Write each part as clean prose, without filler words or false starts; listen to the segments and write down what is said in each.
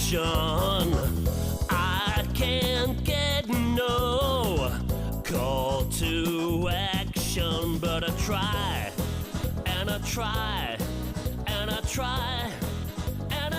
action. I can't get no call to action, but I try, and I try, and I try.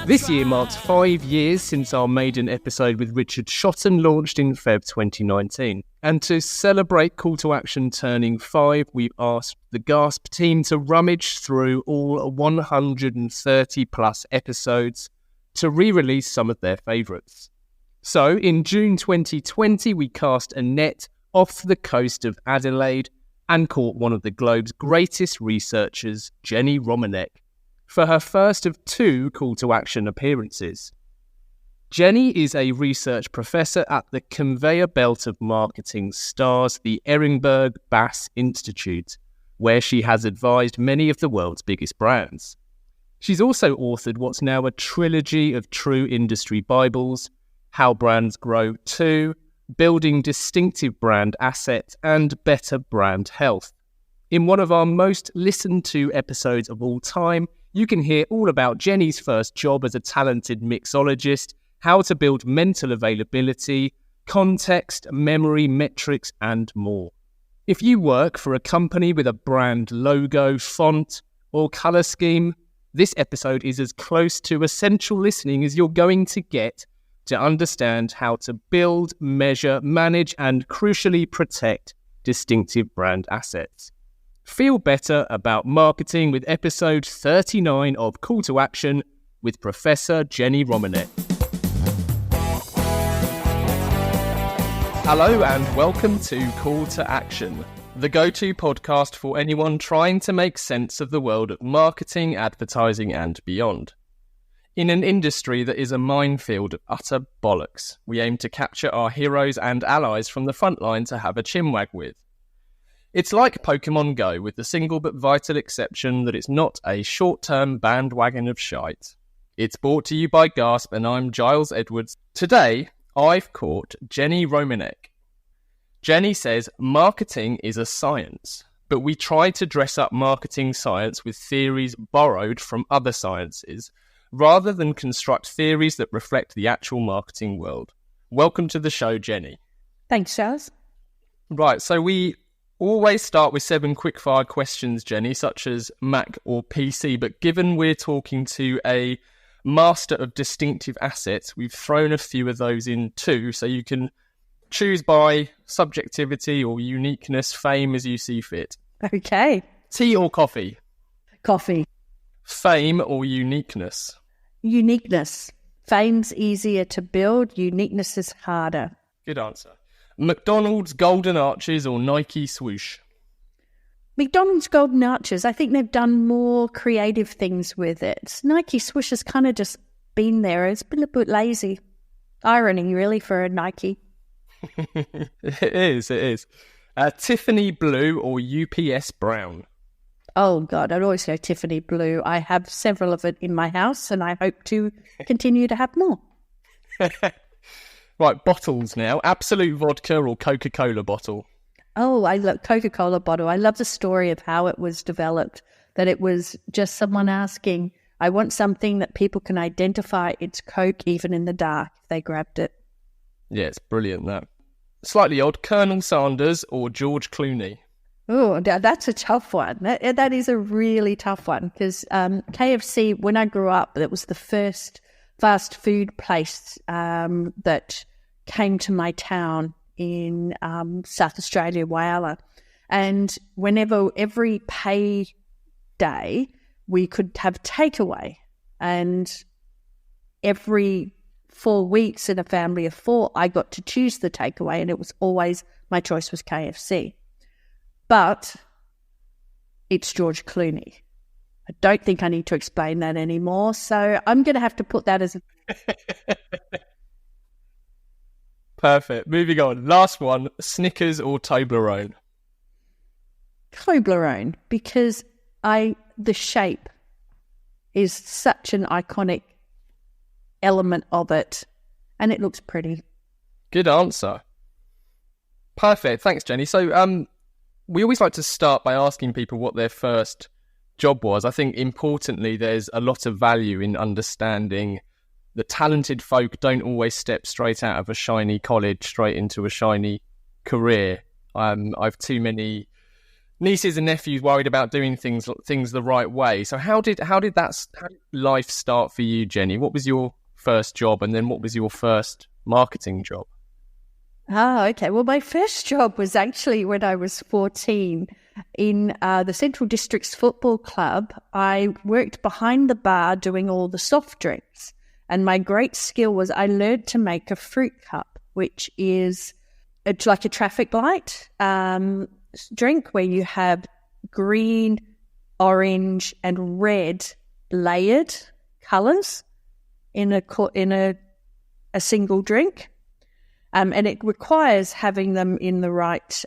This year marks 5 years since our maiden episode with Richard Shotton launched in Feb 2019. And to celebrate Call to Action turning 5, we've asked the Gasp team to rummage through all 130 plus episodes to re-release some of their favourites. So in June 2020, we cast a net off the coast of Adelaide and caught one of the globe's greatest researchers, Jenni Romaniuk, for her first of 2 Call to Action appearances. Jenni is a research professor at the conveyor belt of marketing stars, the Ehrenberg-Bass Institute, where she has advised many of the world's biggest brands. She's also authored what's now a trilogy of true industry Bibles, How Brands Grow 2, Building Distinctive Brand Assets, and Better Brand Health. In one of our most listened to episodes of all time, you can hear all about Jenni's first job as a talented mixologist, how to build mental availability, context, memory, metrics, and more. If you work for a company with a brand logo, font, or colour scheme, this episode is as close to essential listening as you're going to get to understand how to build, measure, manage, and crucially protect distinctive brand assets. Feel better about marketing with episode 39 of Call to Action with Professor Jenni Romaniuk. Hello and welcome to Call to Action, the go-to podcast for anyone trying to make sense of the world of marketing, advertising and beyond. In an industry that is a minefield of utter bollocks, we aim to capture our heroes and allies from the front line to have a chinwag with. It's like Pokemon Go, with the single but vital exception that it's not a short-term bandwagon of shite. It's brought to you by Gasp, and I'm Giles Edwards. Today, I've caught Jenni Romaniuk. Jenni says marketing is a science, but we try to dress up marketing science with theories borrowed from other sciences, rather than construct theories that reflect the actual marketing world. Welcome to the show, Jenni. Thanks, Giles. Right, so we always start with 7 quickfire questions, Jenni, such as Mac or PC, but given we're talking to a master of distinctive assets, we've thrown a few of those in too, so you can choose by subjectivity or uniqueness, fame as you see fit. Okay. Tea or coffee? Coffee. Fame or uniqueness? Uniqueness. Fame's easier to build, uniqueness is harder. Good answer. McDonald's Golden Arches or Nike Swoosh? McDonald's Golden Arches, I think they've done more creative things with it. Nike Swoosh has kind of just been there. It's been a bit lazy. Irony, really, for a Nike. It is. Tiffany Blue or UPS Brown? Oh, God, I'd always go Tiffany Blue. I have several of it in my house, and I hope to continue to have more. Right, bottles now. Absolute vodka or Coca-Cola bottle? Oh, I love Coca-Cola bottle. I love the story of how it was developed, that it was just someone asking, I want something that people can identify it's Coke even in the dark if they grabbed it. Yeah, it's brilliant, that. Slightly odd, Colonel Sanders or George Clooney? Oh, that's a tough one. That is a really tough one because KFC, when I grew up, that was the first fast food place that came to my town in South Australia, Whyalla. And every pay day, we could have takeaway. And every 4 weeks in a family of 4, I got to choose the takeaway, and it was always, my choice was KFC. But it's George Clooney. I don't think I need to explain that anymore, so I'm going to have to put that as a... Perfect. Moving on. Last one, Snickers or Toblerone? Toblerone, because the shape is such an iconic element of it, and it looks pretty. Good answer. Perfect. Thanks, Jenni. So we always like to start by asking people what their first job was. I think importantly, there's a lot of value in understanding the talented folk don't always step straight out of a shiny college straight into a shiny career. I've too many nieces and nephews worried about doing things the right way. So how did life start for you, Jenni? What was your first job, and then what was your first marketing job? Okay. Well, my first job was actually when I was 14 in the Central Districts Football Club. I worked behind the bar doing all the soft drinks. And my great skill was I learned to make a fruit cup, which is it's like a traffic light drink where you have green, orange, and red layered colours in a single drink. And it requires having them in the right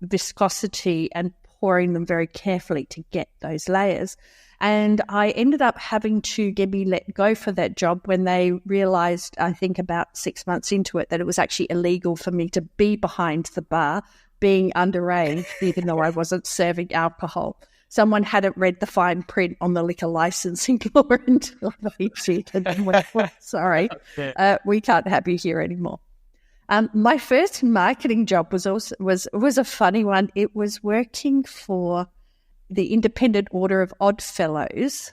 viscosity and pouring them very carefully to get those layers. And I ended up having to be let go for that job when they realised, I think about 6 months into it, that it was actually illegal for me to be behind the bar, being underage, even though I wasn't serving alcohol. Someone hadn't read the fine print on the liquor licensing law until they did, and then went, well, sorry, we can't have you here anymore. My first marketing job was a funny one. It was working for the Independent Order of Odd Fellows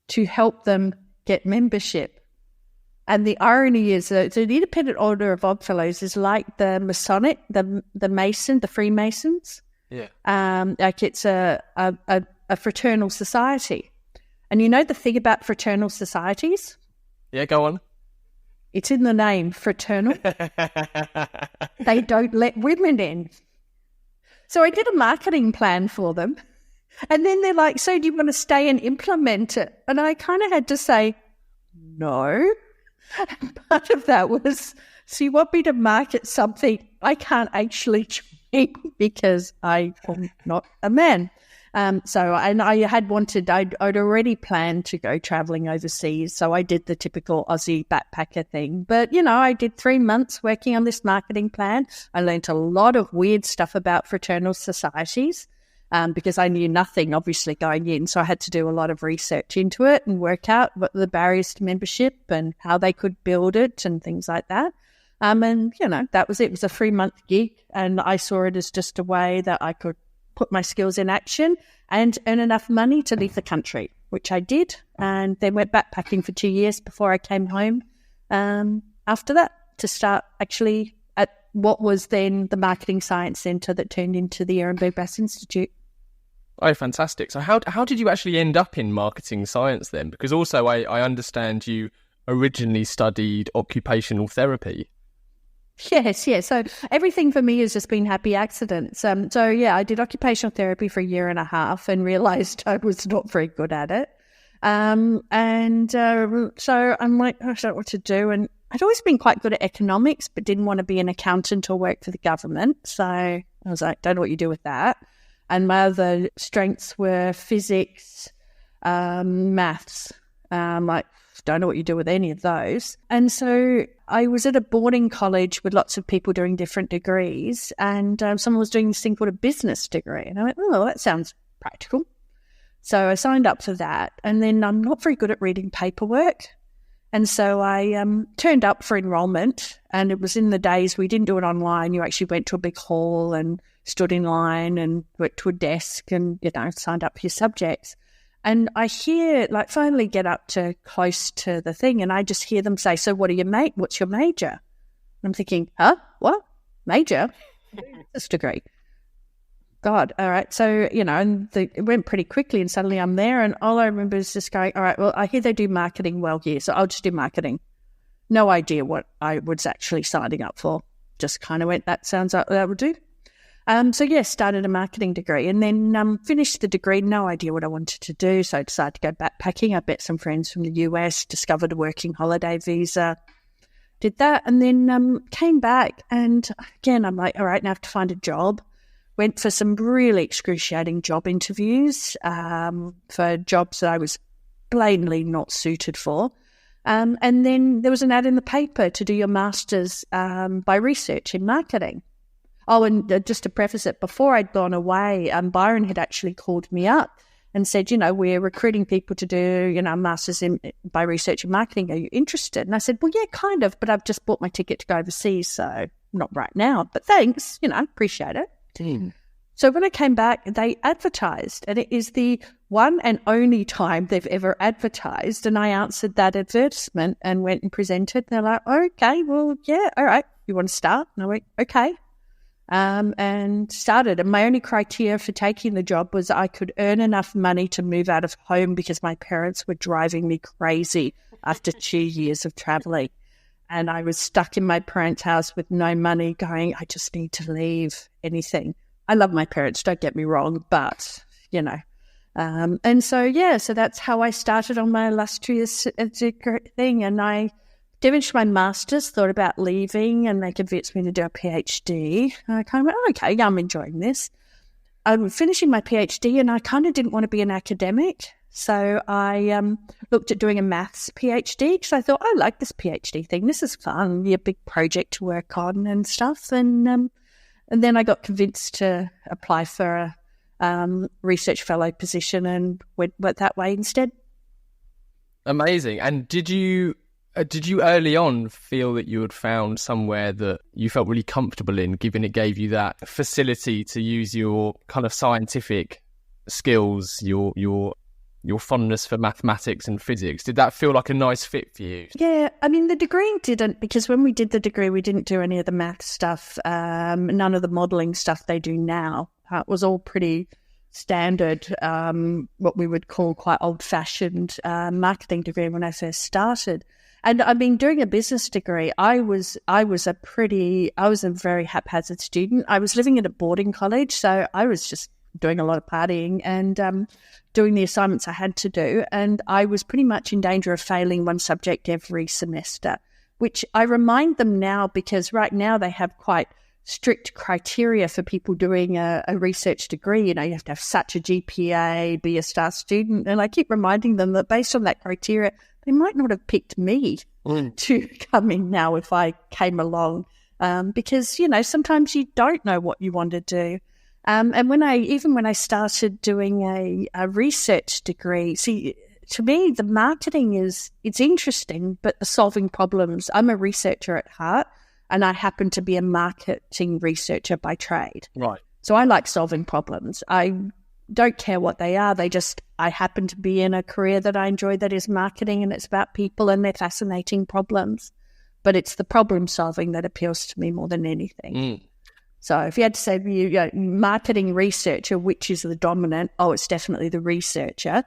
to help them get membership. And the irony is that the Independent Order of Odd Fellows is like the Masonic, the Mason, the Freemasons. Yeah. Like it's a fraternal society. And you know the thing about fraternal societies? Yeah, go on. It's in the name, fraternal. They don't let women in. So I did a marketing plan for them. And then they're like, so do you want to stay and implement it? And I kind of had to say, no. And part of that was, so you want me to market something I can't actually drink because I am not a man. I'd already planned to go traveling overseas. So I did the typical Aussie backpacker thing. But, I did 3 months working on this marketing plan. I learned a lot of weird stuff about fraternal societies because I knew nothing, obviously, going in. So I had to do a lot of research into it and work out what the barriers to membership and how they could build it and things like that. That was it. It was a 3-month gig, and I saw it as just a way that I could put my skills in action and earn enough money to leave the country, which I did, and then went backpacking for 2 years before I came home after that to start actually at what was then the Marketing Science Centre that turned into the Ehrenberg-Bass Institute. Oh, fantastic. So how did you actually end up in marketing science then? Because also I understand you originally studied occupational therapy. Yes. So everything for me has just been happy accidents. I did occupational therapy for 1.5 years and realised I was not very good at it. So I'm like, I don't know what to do. And I'd always been quite good at economics, but didn't want to be an accountant or work for the government. So I was like, don't know what you do with that. And my other strengths were physics, maths. Don't know what you do with any of those. And so I was at a boarding college with lots of people doing different degrees, and someone was doing this thing called a business degree. And I went, oh, that sounds practical. So I signed up for that. And then I'm not very good at reading paperwork. And so I turned up for enrollment, and it was in the days we didn't do it online. You actually went to a big hall and stood in line and went to a desk and, signed up for your subjects. And I hear, finally get up to close to the thing, and I just hear them say, so what's your major? And I'm thinking, huh? What? Major? This degree. God, all right. So, it went pretty quickly, and suddenly I'm there, and all I remember is just going, all right, well, I hear they do marketing well here, so I'll just do marketing. No idea what I was actually signing up for. Just kind of went, that sounds like that would do. Started a marketing degree, and then finished the degree, no idea what I wanted to do, so I decided to go backpacking. I met some friends from the US, discovered a working holiday visa, did that, and then came back, and again, I'm like, all right, now I have to find a job. Went for some really excruciating job interviews for jobs that I was blatantly not suited for. And then there was an ad in the paper to do your master's by research in marketing. Oh, and just to preface it, before I'd gone away, Byron had actually called me up and said, we're recruiting people to do, a master's by research and marketing. Are you interested? And I said, well, yeah, kind of, but I've just bought my ticket to go overseas, so not right now, but thanks, appreciate it. Damn. So when I came back, they advertised, and it is the one and only time they've ever advertised. And I answered that advertisement and went and presented. They're like, okay, well, yeah, all right, you want to start? And I went, okay. And started. And my only criteria for taking the job was I could earn enough money to move out of home because my parents were driving me crazy after 2 years of traveling. And I was stuck in my parents' house with no money going, I just need to leave anything. I love my parents, don't get me wrong, but, and so, so that's how I started on my illustrious thing. And I finished my master's, thought about leaving, and they convinced me to do a PhD. And I kind of went, okay, I'm enjoying this. I'm finishing my PhD, and I kind of didn't want to be an academic. So I looked at doing a maths PhD because I thought, I like this PhD thing. This is fun, be a big project to work on and stuff. And then I got convinced to apply for a research fellow position and went that way instead. Amazing. And did you early on feel that you had found somewhere that you felt really comfortable in, given it gave you that facility to use your kind of scientific skills, your fondness for mathematics and physics? Did that feel like a nice fit for you? Yeah, I mean, the degree didn't, because when we did the degree, we didn't do any of the math stuff, none of the modelling stuff they do now. It was all pretty standard, what we would call quite old-fashioned marketing degree when I first started. And I mean, doing a business degree, I was a very haphazard student. I was living at a boarding college, so I was just doing a lot of partying and doing the assignments I had to do. And I was pretty much in danger of failing one subject every semester, which I remind them now because right now they have quite strict criteria for people doing a research degree. You have to have such a GPA, be a star student. And I keep reminding them that based on that criteria, they might not have picked me to come in now if I came along because, sometimes you don't know what you want to do. And when I started doing a research degree, see, to me, the marketing it's interesting, but the solving problems, I'm a researcher at heart, and I happen to be a marketing researcher by trade. Right. So I like solving problems. I don't care what they are. I happen to be in a career that I enjoy that is marketing, and it's about people and their fascinating problems. But it's the problem solving that appeals to me more than anything. So if you had to say marketing researcher, which is the dominant, it's definitely the researcher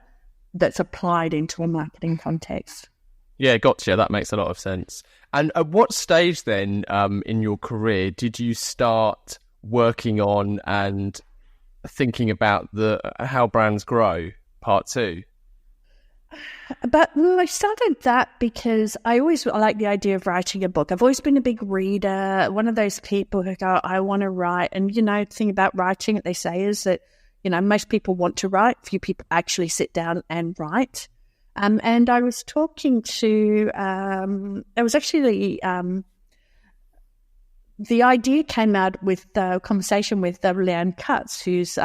that's applied into a marketing context. Yeah, gotcha. That makes a lot of sense. And at what stage then in your career did you start working on and thinking about the How Brands Grow Part 2? But I started that because I like the idea of writing a book. I've always been a big reader, one of those people who go, I want to write. And, the thing about writing, what they say is that, most people want to write, few people actually sit down and write. And I was talking to, the idea came out with the conversation with Leanne Cutts, who's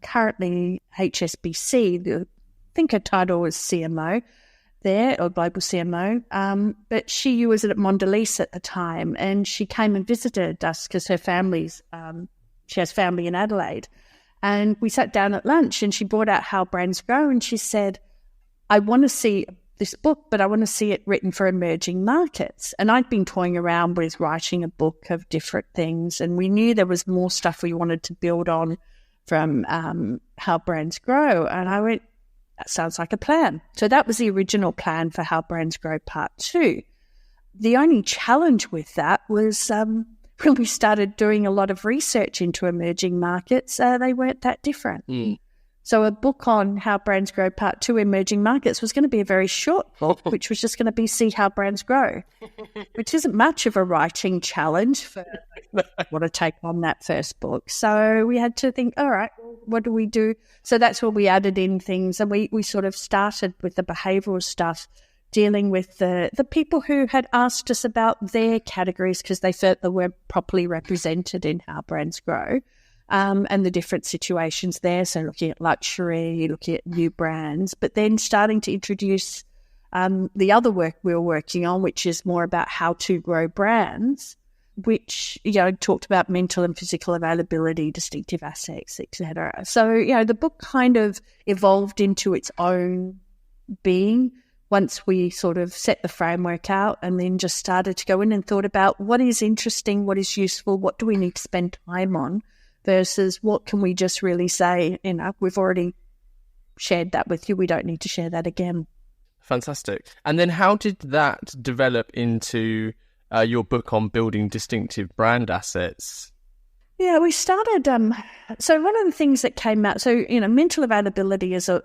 currently HSBC. I think her title was CMO there, or global CMO. But she was at Mondelez at the time, and she came and visited us because her she has family in Adelaide. And we sat down at lunch, and she brought out How Brands Grow, and she said, I want to see this book, but I want to see it written for emerging markets. And I'd been toying around with writing a book of different things, and we knew there was more stuff we wanted to build on from How Brands Grow. And I went, that sounds like a plan. So that was the original plan for How Brands Grow Part 2. The only challenge with that was when we started doing a lot of research into emerging markets, they weren't that different. So a book on How Brands Grow Part 2 Emerging Markets was going to be a very short book, which was just going to be See How Brands Grow, which isn't much of a writing challenge for what to take on that first book. So we had to think, all right, what do we do? So that's where we added in things, and we sort of started with the behavioural stuff, dealing with the people who had asked us about their categories because they felt they weren't properly represented in How Brands Grow. and the different situations there. So looking at luxury, looking at new brands, but then starting to introduce the other work we were working on, which is more about how to grow brands, which, talked about mental and physical availability, distinctive assets, etc. So, the book kind of evolved into its own being once we sort of set the framework out, and then just started to go in and thought about what is interesting, what is useful, what do we need to spend time on versus what can we just really say, we've already shared that with you, we don't need to share that again. Fantastic. And then how did that develop into your book on building distinctive brand assets? Yeah, we started, so one of the things that came out, mental availability so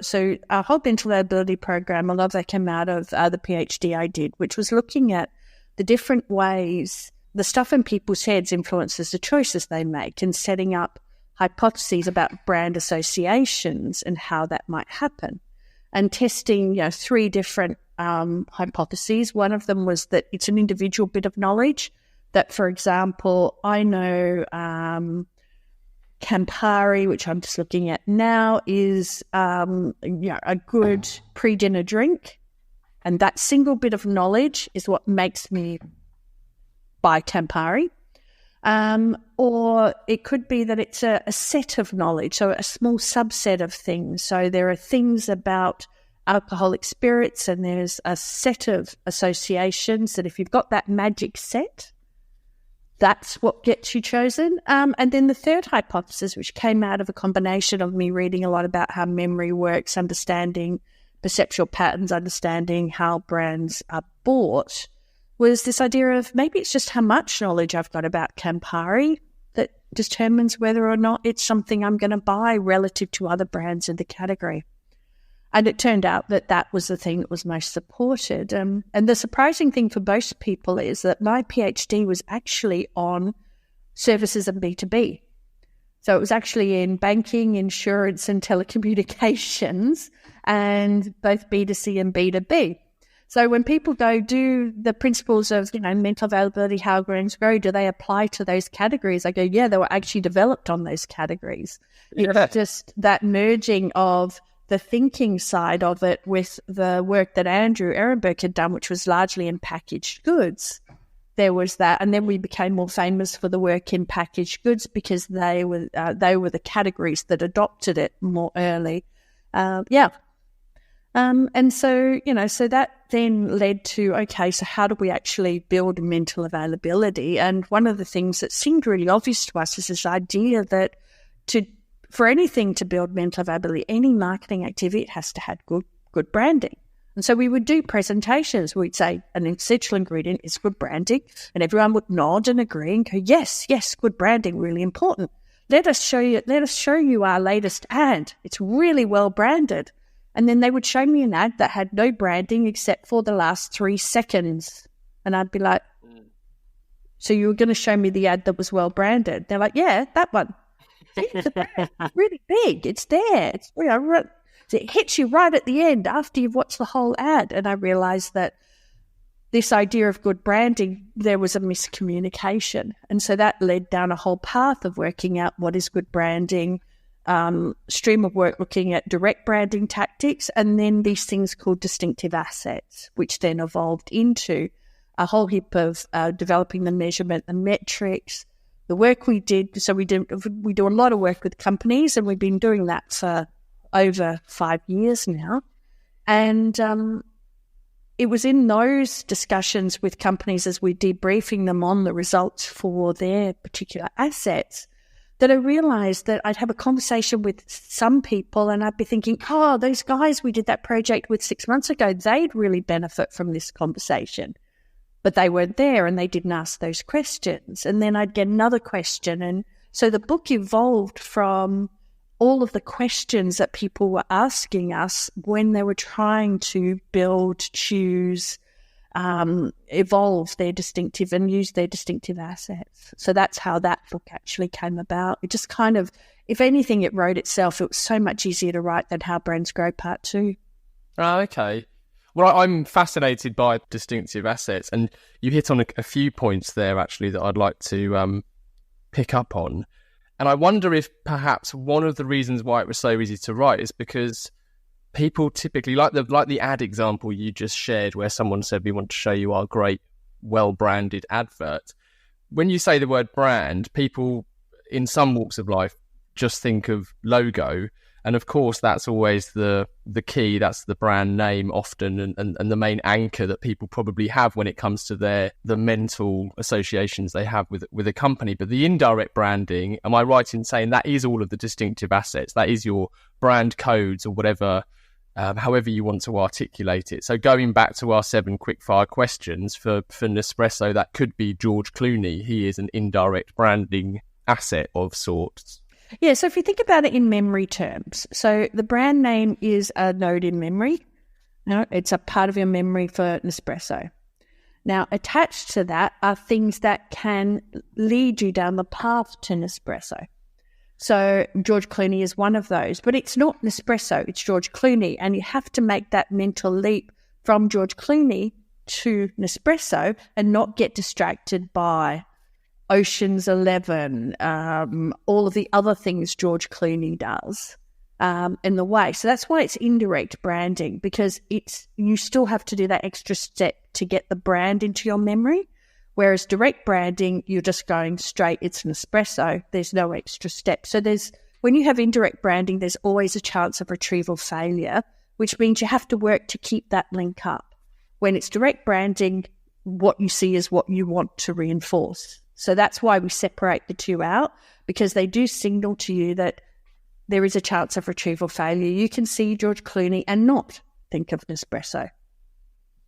our whole mental availability program, a lot of that came out of the PhD I did, which was looking at the different ways the stuff in people's heads influences the choices they make, and setting up hypotheses about brand associations and how that might happen. And testing, 3 different hypotheses. One of them was that it's an individual bit of knowledge. That, for example, I know Campari, which I'm just looking at now, is a good pre-dinner drink, and that single bit of knowledge is what makes me buy Campari. Or it could be that it's a set of knowledge, so a small subset of things. So there are things about alcoholic spirits, and there's a set of associations that if you've got that magic set, that's what gets you chosen. And then the third hypothesis, which came out of a combination of me reading a lot about how memory works, understanding perceptual patterns, understanding how brands are bought, was this idea of maybe it's just how much knowledge I've got about Campari that determines whether or not it's something I'm going to buy relative to other brands in the category. And it turned out that that was the thing that was most supported. And the surprising thing for most people is that my PhD was actually on services and B2B. So it was actually in banking, insurance, and telecommunications, and both B2C and B2B. So when people go, do the principles of, mental availability, how brands grow, do they apply to those categories? I go, yeah, they were actually developed on those categories. Yeah. It's just that merging of the thinking side of it with the work that Andrew Ehrenberg had done, which was largely in packaged goods. There was that, and then we became more famous for the work in packaged goods because they were the categories that adopted it more early. And so, so that then led to, okay, so how do we actually build mental availability? And one of the things that seemed really obvious to us is this idea that for anything to build mental availability, any marketing activity, it has to have good branding. And so we would do presentations. We'd say an essential ingredient is good branding, and everyone would nod and agree and go, yes, good branding, really important. Let us show you our latest ad. It's really well branded. And then they would show me an ad that had no branding except for the last 3 seconds. And I'd be like, so you were going to show me the ad that was well branded? They're like, yeah, that one. It's really big. It's there. It hits you right at the end after you've watched the whole ad. And I realized that this idea of good branding, there was a miscommunication. And so that led down a whole path of working out what is good branding, stream of work looking at direct branding tactics, and then these things called distinctive assets, which then evolved into a whole heap of developing the measurement, the metrics, the work we did. So we do a lot of work with companies, and we've been doing that for over 5 years now. And it was in those discussions with companies as we're debriefing them on the results for their particular assets that I realized that I'd have a conversation with some people and I'd be thinking, oh, those guys we did that project with 6 months ago, they'd really benefit from this conversation. But they weren't there and they didn't ask those questions. And then I'd get another question. And so the book evolved from all of the questions that people were asking us when they were trying to build, choose, evolve their distinctive and use their distinctive assets. So that's how that book actually came about. It just kind of, if anything, it wrote itself. It was so much easier to write than How Brands Grow Part 2. Oh, okay. Well, I'm fascinated by distinctive assets, and you hit on a few points there, actually, that I'd like to pick up on. And I wonder if perhaps one of the reasons why it was so easy to write is because people typically, like the ad example you just shared, where someone said, we want to show you our great, well-branded advert. When you say the word brand, people in some walks of life just think of logo. And of course, that's always the key. That's the brand name often, and the main anchor that people probably have when it comes to the mental associations they have with a company. But the indirect branding, am I right in saying that is all of the distinctive assets? That is your brand codes or whatever, however you want to articulate it. So going back to our 7 quickfire questions for Nespresso, that could be George Clooney. He is an indirect branding asset of sorts. Yeah, so if you think about it in memory terms, so the brand name is a node in memory. It's a part of your memory for Nespresso. Now, attached to that are things that can lead you down the path to Nespresso. So George Clooney is one of those, but it's not Nespresso, it's George Clooney. And you have to make that mental leap from George Clooney to Nespresso and not get distracted by Ocean's 11, all of the other things George Clooney does in the way. So that's why it's indirect branding, because you still have to do that extra step to get the brand into your memory. Whereas direct branding, you're just going straight, it's an espresso. There's no extra step. So when you have indirect branding, there's always a chance of retrieval failure, which means you have to work to keep that link up. When it's direct branding, what you see is what you want to reinforce. So that's why we separate the two out, because they do signal to you that there is a chance of retrieval failure. You can see George Clooney and not think of Nespresso.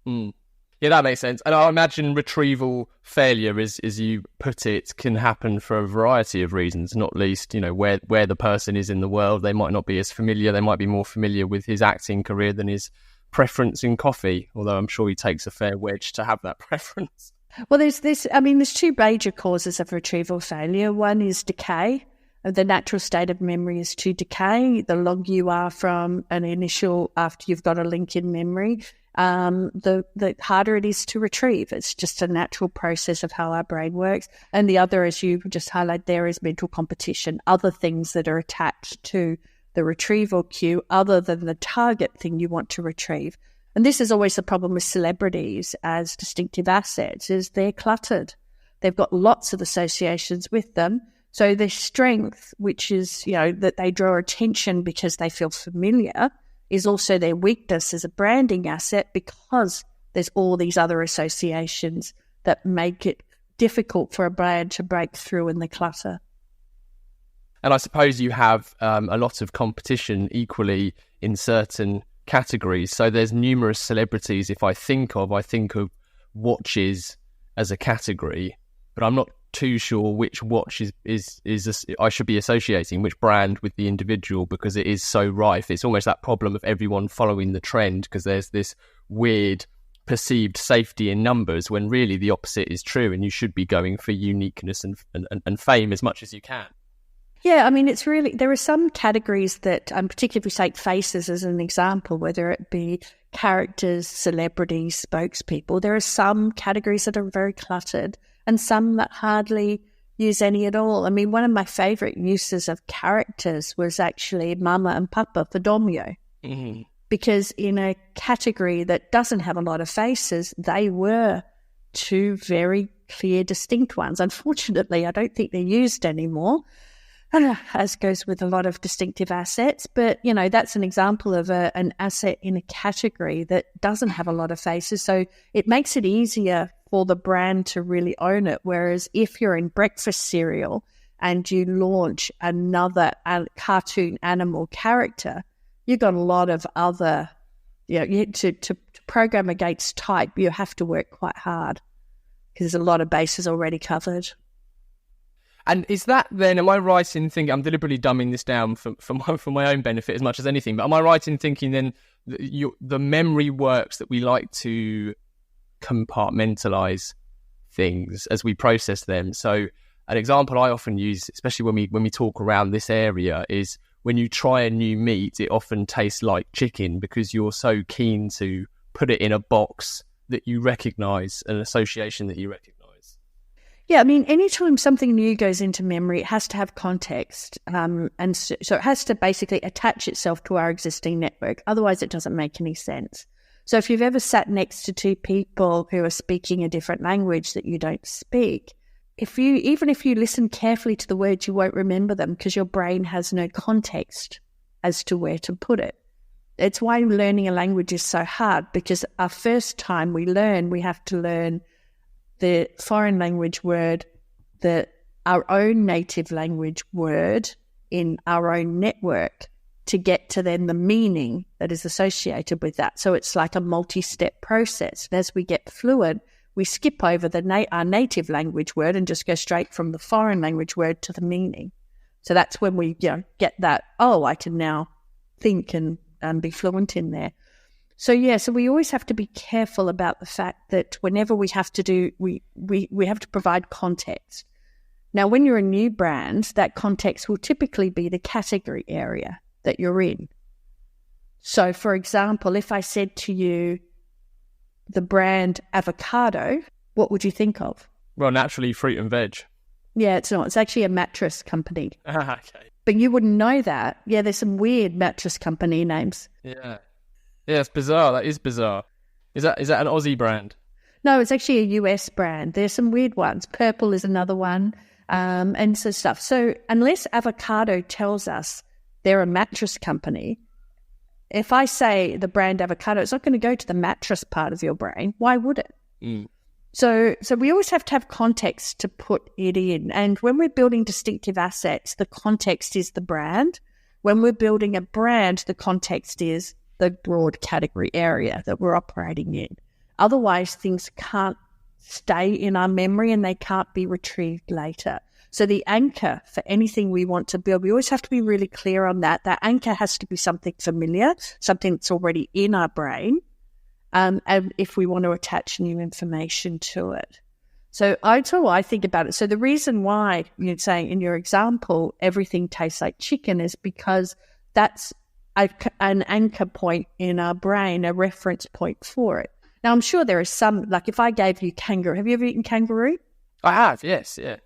Yeah, that makes sense. And I imagine retrieval failure, as you put it, can happen for a variety of reasons, not least, where the person is in the world. They might not be as familiar. They might be more familiar with his acting career than his preference in coffee, although I'm sure he takes a fair wedge to have that preference. Well, there's two major causes of retrieval failure. One is decay. The natural state of memory is to decay. The longer you are from an initial, after you've got a link in memory, the harder it is to retrieve. It's just a natural process of how our brain works. And the other, as you just highlight there, is mental competition, other things that are attached to the retrieval cue other than the target thing you want to retrieve. And this is always the problem with celebrities as distinctive assets, is they're cluttered. They've got lots of associations with them. So their strength, which is, that they draw attention because they feel familiar, is also their weakness as a branding asset, because there's all these other associations that make it difficult for a brand to break through in the clutter. And I suppose you have a lot of competition equally in certain categories. So there's numerous celebrities. If I think of watches as a category, but I'm not too sure which watch is I should be associating, which brand with the individual, because it is so rife. It's almost that problem of everyone following the trend, because there's this weird perceived safety in numbers when really the opposite is true, and you should be going for uniqueness and fame as much as you can. Yeah, it's really, there are some categories that, particularly if we take faces as an example, whether it be characters, celebrities, spokespeople, there are some categories that are very cluttered and some that hardly use any at all. One of my favourite uses of characters was actually Mama and Papa for Domio. Mm-hmm. Because in a category that doesn't have a lot of faces, they were two very clear, distinct ones. Unfortunately, I don't think they're used anymore, as goes with a lot of distinctive assets. But, that's an example of an asset in a category that doesn't have a lot of faces. So it makes it easier for the brand to really own it. Whereas if you're in breakfast cereal and you launch another cartoon animal character, you've got a lot of other, to program against type, you have to work quite hard because there's a lot of bases already covered. And is that then, am I right in thinking, I'm deliberately dumbing this down for my own benefit as much as anything, but am I right in thinking then the memory works that we like to compartmentalize things as we process them? So an example I often use, especially when we talk around this area, is when you try a new meat, it often tastes like chicken because you're so keen to put it in a box that you recognize, an association that you recognize. Yeah, I mean, anytime something new goes into memory, it has to have context. And so it has to basically attach itself to our existing network. Otherwise, it doesn't make any sense. So if you've ever sat next to two people who are speaking a different language that you don't speak, even if you listen carefully to the words, you won't remember them because your brain has no context as to where to put it. It's why learning a language is so hard, because our first time we learn, we have to learn the foreign language word, our own native language word in our own network to get to then the meaning that is associated with that. So it's like a multi-step process. And as we get fluent, we skip over our native language word and just go straight from the foreign language word to the meaning. So that's when we get that, I can now think and be fluent in there. So we always have to be careful about the fact that whenever we have to we have to provide context. Now, when you're a new brand, that context will typically be the category area that you're in. So, for example, if I said to you the brand avocado, what would you think of? Well, naturally, fruit and veg. Yeah, it's not. It's actually a mattress company. Okay. But you wouldn't know that. Yeah, there's some weird mattress company names. Yeah. Yeah, it's bizarre. That is bizarre. Is that an Aussie brand? No, it's actually a US brand. There's some weird ones. Purple is another one, and so stuff. So unless avocado tells us they're a mattress company, if I say the brand avocado, it's not going to go to the mattress part of your brain. Why would it? Mm. So we always have to have context to put it in. And when we're building distinctive assets, the context is the brand. When we're building a brand, the context is the broad category area that we're operating in. Otherwise, things can't stay in our memory and they can't be retrieved later. So the anchor for anything we want to build, we always have to be really clear on that. That anchor has to be something familiar, something that's already in our brain, and if we want to attach new information to it. So that's how I think about it. So the reason why you're saying in your example, everything tastes like chicken is because that's an anchor point in our brain, a reference point for it. Now, I'm sure there is some, like if I gave you kangaroo, have you ever eaten kangaroo? I have, yes, yeah.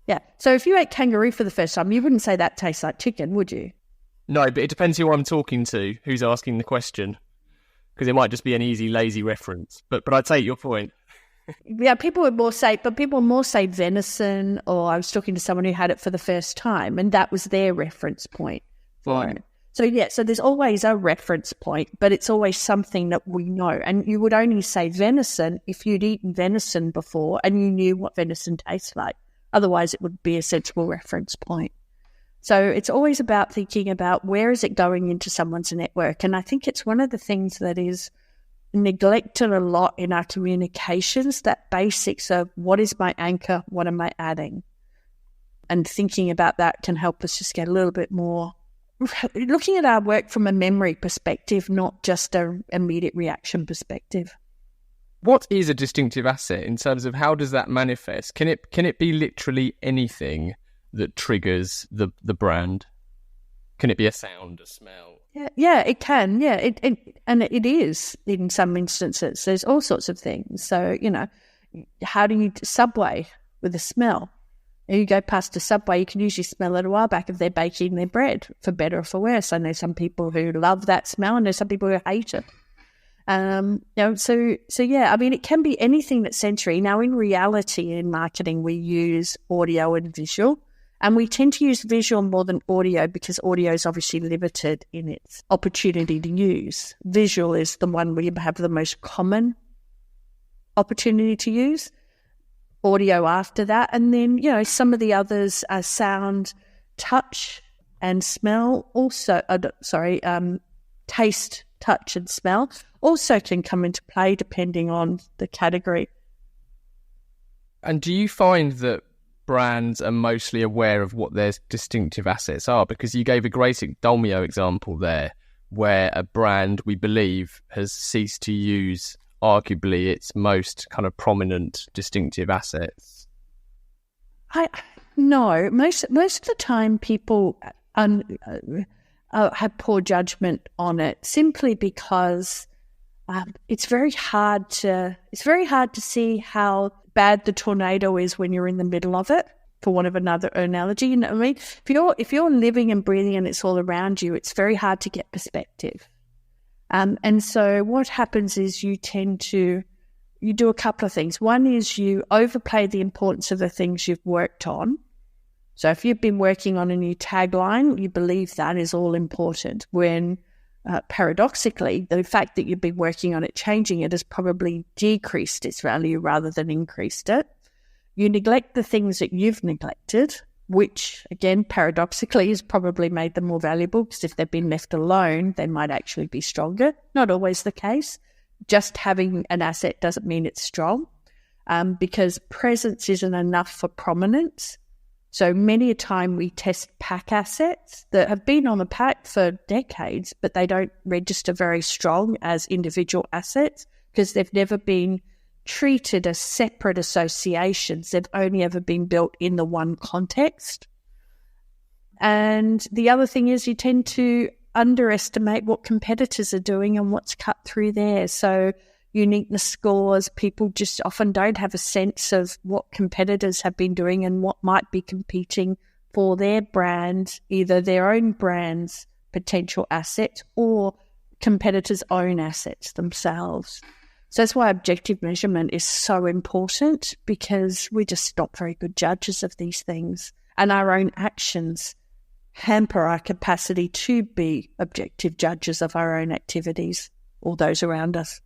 Yeah. So if you ate kangaroo for the first time, you wouldn't say that tastes like chicken, would you? No, but it depends who I'm talking to, who's asking the question, because it might just be an easy, lazy reference. But I take your point. Yeah, people would more say venison, or I was talking to someone who had it for the first time, and that was their reference point for it. So there's always a reference point, but it's always something that we know. And you would only say venison if you'd eaten venison before and you knew what venison tastes like. Otherwise, it would be a sensible reference point. So it's always about thinking about where is it going into someone's network. And I think it's one of the things that is neglected a lot in our communications, that basics of what is my anchor, what am I adding? And thinking about that can help us just get a little bit more looking at our work from a memory perspective, not just an immediate reaction perspective. What is a distinctive asset in terms of how does that manifest? Can it be literally anything that triggers the brand? Can it be a sound, a smell? Yeah, it can. Yeah, it is in some instances. There's all sorts of things. So, how do you Subway with a smell? You go past a Subway, you can usually smell it a while back if they're baking their bread, for better or for worse. I know some people who love that smell, and there's some people who hate it. It can be anything that's sensory. Now, in reality, in marketing, we use audio and visual, and we tend to use visual more than audio because audio is obviously limited in its opportunity to use. Visual is the one we have the most common opportunity to use. Audio after that, and then some of the others are sound, touch, and smell. Also, taste, touch, and smell also can come into play depending on the category. And do you find that brands are mostly aware of what their distinctive assets are? Because you gave a great Dolmio example there, where a brand we believe has ceased to use arguably its most kind of prominent distinctive assets. No, most of the time people have poor judgment on it simply because it's very hard to see how bad the tornado is when you're in the middle of it, for want of another analogy. You know what I mean? If you're living and breathing and it's all around you, it's very hard to get perspective. And so what happens is you do a couple of things. One is you overplay the importance of the things you've worked on. So if you've been working on a new tagline, you believe that is all important, when paradoxically, the fact that you've been working on it, changing it, has probably decreased its value rather than increased it. You neglect the things that you've neglected, which, again, paradoxically, has probably made them more valuable, because if they've been left alone, they might actually be stronger. Not always the case. Just having an asset doesn't mean it's strong, because presence isn't enough for prominence. So many a time we test pack assets that have been on the pack for decades, but they don't register very strong as individual assets because they've never been treated as separate associations. They've only ever been built in the one context. And the other thing is you tend to underestimate what competitors are doing and what's cut through there. So uniqueness scores, people just often don't have a sense of what competitors have been doing and what might be competing for their brand, either their own brand's potential assets or competitors' own assets themselves. So that's why objective measurement is so important, because we're just not very good judges of these things, and our own actions hamper our capacity to be objective judges of our own activities or those around us.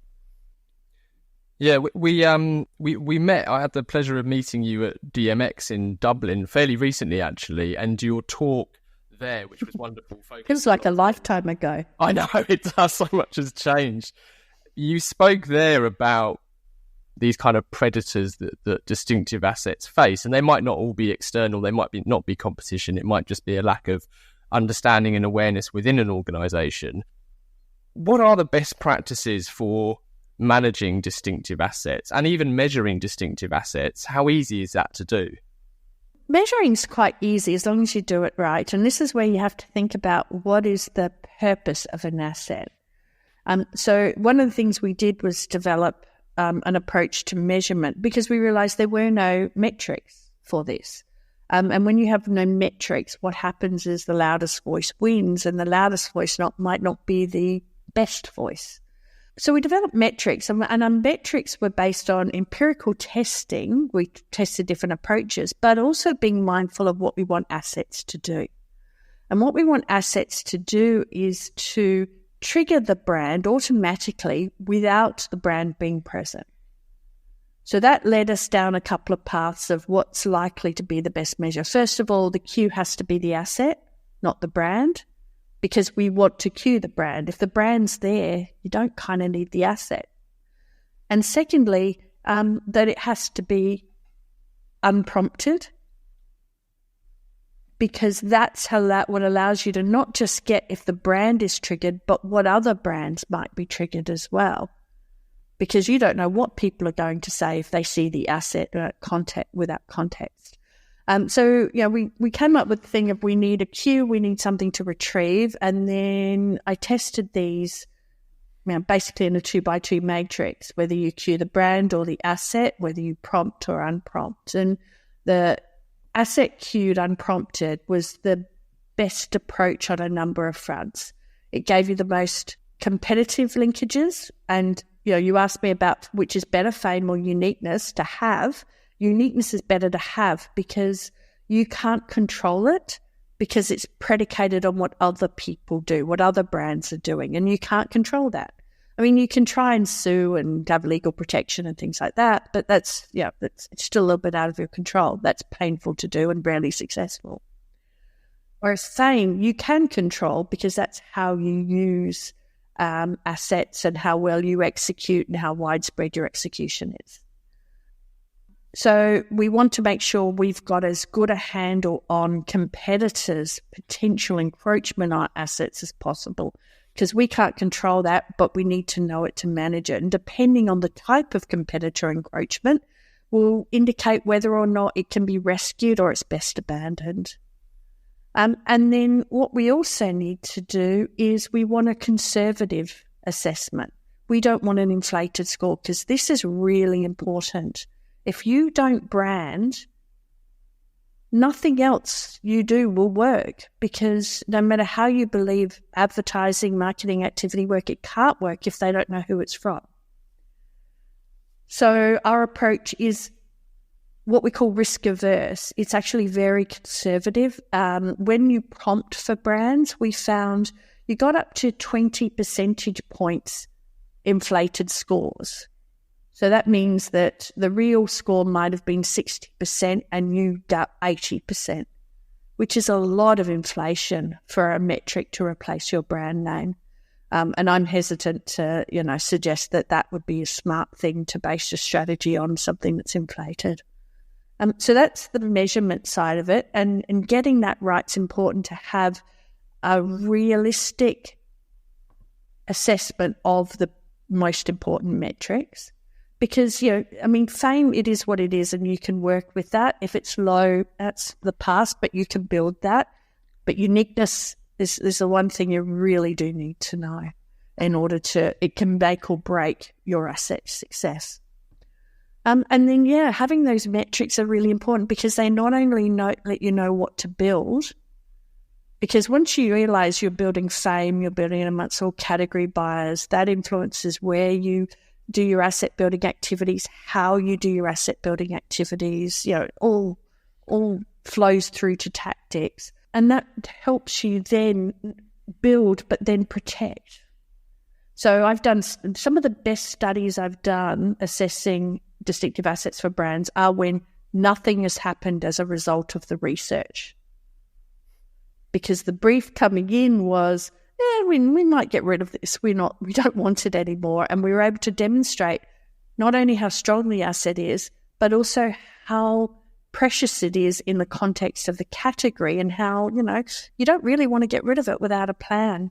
Yeah, we met. I had the pleasure of meeting you at DMX in Dublin fairly recently, actually, and your talk there, which was wonderful. Feels like a lifetime ago. I know, it does. So much has changed. You spoke there about these kind of predators that distinctive assets face, and they might not all be external. They might not be competition. It might just be a lack of understanding and awareness within an organisation. What are the best practices for managing distinctive assets and even measuring distinctive assets? How easy is that to do? Measuring's quite easy as long as you do it right. And this is where you have to think about what is the purpose of an asset. So one of the things we did was develop an approach to measurement, because we realized there were no metrics for this. And when you have no metrics, what happens is the loudest voice wins, and the loudest voice might not be the best voice. So we developed metrics, and our metrics were based on empirical testing. We tested different approaches, but also being mindful of what we want assets to do. And what we want assets to do is to trigger the brand automatically without the brand being present. So that led us down a couple of paths of what's likely to be the best measure. First of all, the cue has to be the asset, not the brand, because we want to cue the brand. If the brand's there, you don't kind of need the asset. And secondly, that it has to be unprompted, because that's what allows you to not just get if the brand is triggered, but what other brands might be triggered as well. Because you don't know what people are going to say if they see the asset without context. So, we came up with the thing of we need a cue, we need something to retrieve. And then I tested these basically in a 2x2 matrix, whether you cue the brand or the asset, whether you prompt or unprompt. And the asset cued unprompted was the best approach on a number of fronts. It gave you the most competitive linkages. And, you asked me about which is better, fame or uniqueness to have. Uniqueness is better to have because you can't control it, because it's predicated on what other people do, what other brands are doing, and you can't control that. I mean, you can try and sue and have legal protection and things like that, but it's still a little bit out of your control. That's painful to do and rarely successful. Whereas fame, you can control, because that's how you use assets and how well you execute and how widespread your execution is. So we want to make sure we've got as good a handle on competitors' potential encroachment on assets as possible, because we can't control that, but we need to know it to manage it. And depending on the type of competitor encroachment will indicate whether or not it can be rescued or it's best abandoned. And then what we also need to do is we want a conservative assessment. We don't want an inflated score, because this is really important. If you don't brand, nothing else you do will work, because no matter how you believe advertising, marketing activity work, it can't work if they don't know who it's from. So our approach is what we call risk averse. It's actually very conservative. When you prompt for brands, we found you got up to 20 percentage points inflated scores. So that means that the real score might have been 60% and you got 80%, which is a lot of inflation for a metric to replace your brand name. And I'm hesitant to, suggest that would be a smart thing to base your strategy on something that's inflated. So that's the measurement side of it. And getting that right, it's important to have a realistic assessment of the most important metrics. Because, fame, it is what it is, and you can work with that. If it's low, that's the past, but you can build that. But uniqueness is the one thing you really do need to know in order it can make or break your asset success. And then, having those metrics are really important, because they not only let you know what to build, because once you realise you're building fame, you're building amongst all category buyers, that influences where you do your asset building activities, how you do your asset building activities, all flows through to tactics. And that helps you then build, but then protect. So I've done some of the best studies I've done assessing distinctive assets for brands are when nothing has happened as a result of the research. Because the brief coming in was, we might get rid of this. We don't want it anymore. And we were able to demonstrate not only how strong the asset is, but also how precious it is in the context of the category, and how, you don't really want to get rid of it without a plan.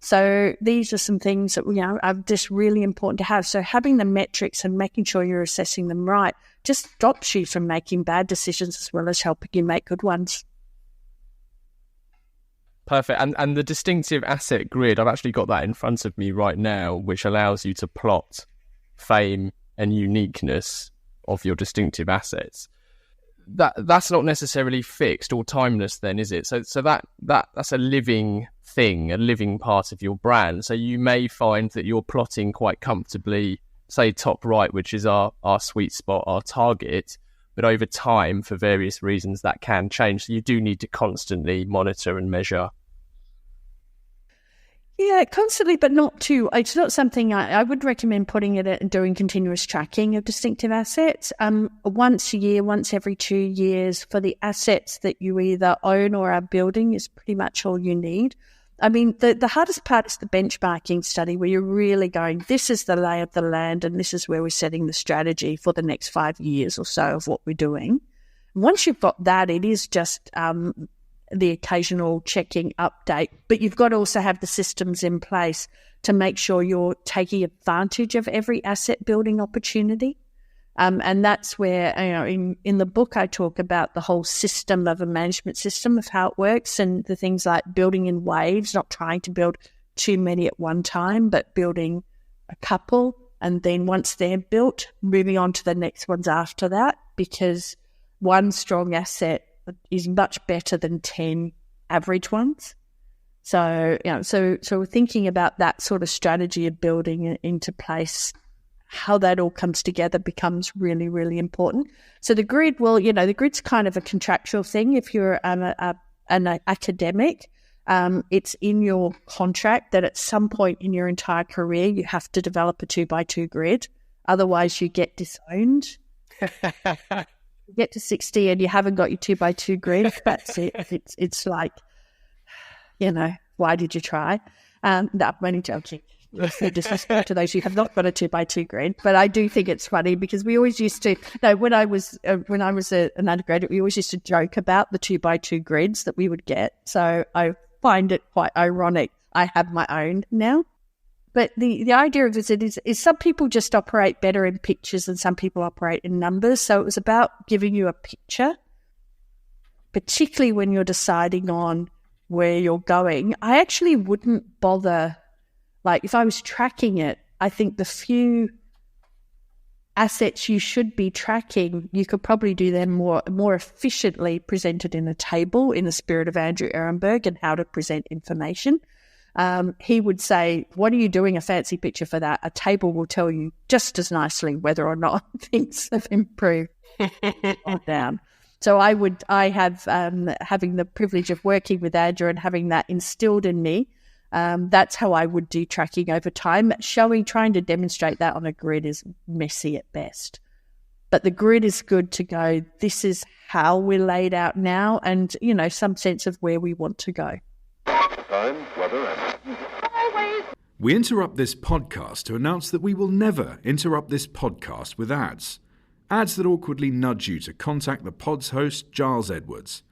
So these are some things that, are just really important to have. So having the metrics and making sure you're assessing them right just stops you from making bad decisions, as well as helping you make good ones. Perfect. And the distinctive asset grid, I've actually got that in front of me right now, which allows you to plot fame and uniqueness of your distinctive assets. That's not necessarily fixed or timeless then, is it? So that's a living thing, a living part of your brand. So you may find that you're plotting quite comfortably, say top right, which is our sweet spot, our target, but over time, for various reasons, that can change. So you do need to constantly monitor and measure. Yeah, constantly, but not too. It's not something I would recommend putting it and doing continuous tracking of distinctive assets. Once a year, once every 2 years, for the assets that you either own or are building is pretty much all you need. The hardest part is the benchmarking study, where you're really going, this is the lay of the land and this is where we're setting the strategy for the next 5 years or so of what we're doing. Once you've got that, it is just the occasional checking update, but you've got to also have the systems in place to make sure you're taking advantage of every asset building opportunity. And that's where, in the book, I talk about the whole system of a management system of how it works, and the things like building in waves, not trying to build too many at one time, but building a couple. And then once they're built, moving on to the next ones after that, because one strong asset is much better than 10 average ones. So, so we're thinking about that sort of strategy of building it into place. How that all comes together becomes really, really important. So the grid, the grid's kind of a contractual thing. If you're an academic, it's in your contract that at some point in your entire career, you have to develop a 2x2 grid. Otherwise, you get disowned. You get to 60 and you haven't got your 2x2 grid. That's it. It's like, why did you try? No, I'm only joking. No disrespect to those who have not got a 2x2 grid, but I do think it's funny because we always used to. No, when I was an undergraduate, we always used to joke about the 2x2 grids that we would get. So I find it quite ironic. I have my own now. But the idea of it is some people just operate better in pictures and some people operate in numbers. So it was about giving you a picture, particularly when you're deciding on where you're going. I actually wouldn't bother, like if I was tracking it, I think the few assets you should be tracking, you could probably do them more efficiently presented in a table in the spirit of Andrew Ehrenberg and how to present information. He would say, what are you doing a fancy picture for that? A table will tell you just as nicely whether or not things have improved or down. So I have, having the privilege of working with Andrew and having that instilled in me, that's how I would do tracking over time. Trying to demonstrate that on a grid is messy at best. But the grid is good to go, this is how we're laid out now and, some sense of where we want to go. Time, weather, and... We interrupt this podcast to announce that we will never interrupt this podcast with ads. Ads that awkwardly nudge you to contact the pod's host, Giles Edwards.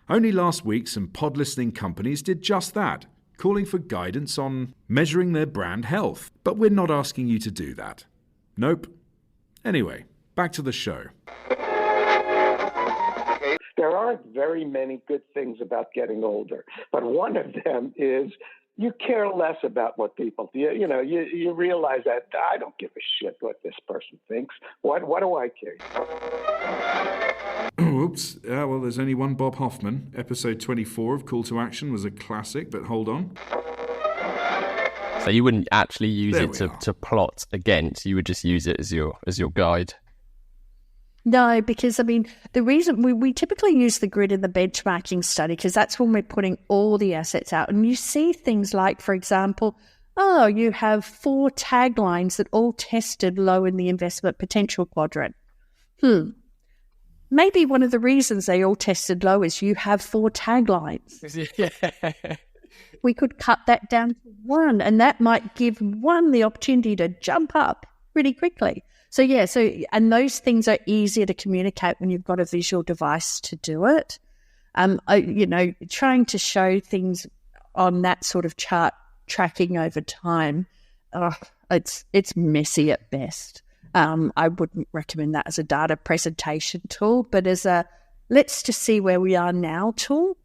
Only last week, some pod listening companies did just that, calling for guidance on measuring their brand health. But we're not asking you to do that. Nope. Anyway, back to the show. There aren't very many good things about getting older, but one of them is you care less about what people do. You realize that I don't give a shit what this person thinks. What do I care? Oops. Well, there's only one Bob Hoffman. Episode 24 of Call to Action was a classic, but hold on. So you wouldn't actually use There it we are. to plot against. You would just use it as your guide. No, because, the reason we typically use the grid in the benchmarking study because that's when we're putting all the assets out. And you see things like, for example, you have 4 taglines that all tested low in the investment potential quadrant. Maybe one of the reasons they all tested low is you have 4 taglines. Yeah. We could cut that down to 1, and that might give one the opportunity to jump up pretty quickly. So, and those things are easier to communicate when you've got a visual device to do it. Trying to show things on that sort of chart tracking over time, it's messy at best. I wouldn't recommend that as a data presentation tool, but as a let's just see where we are now tool,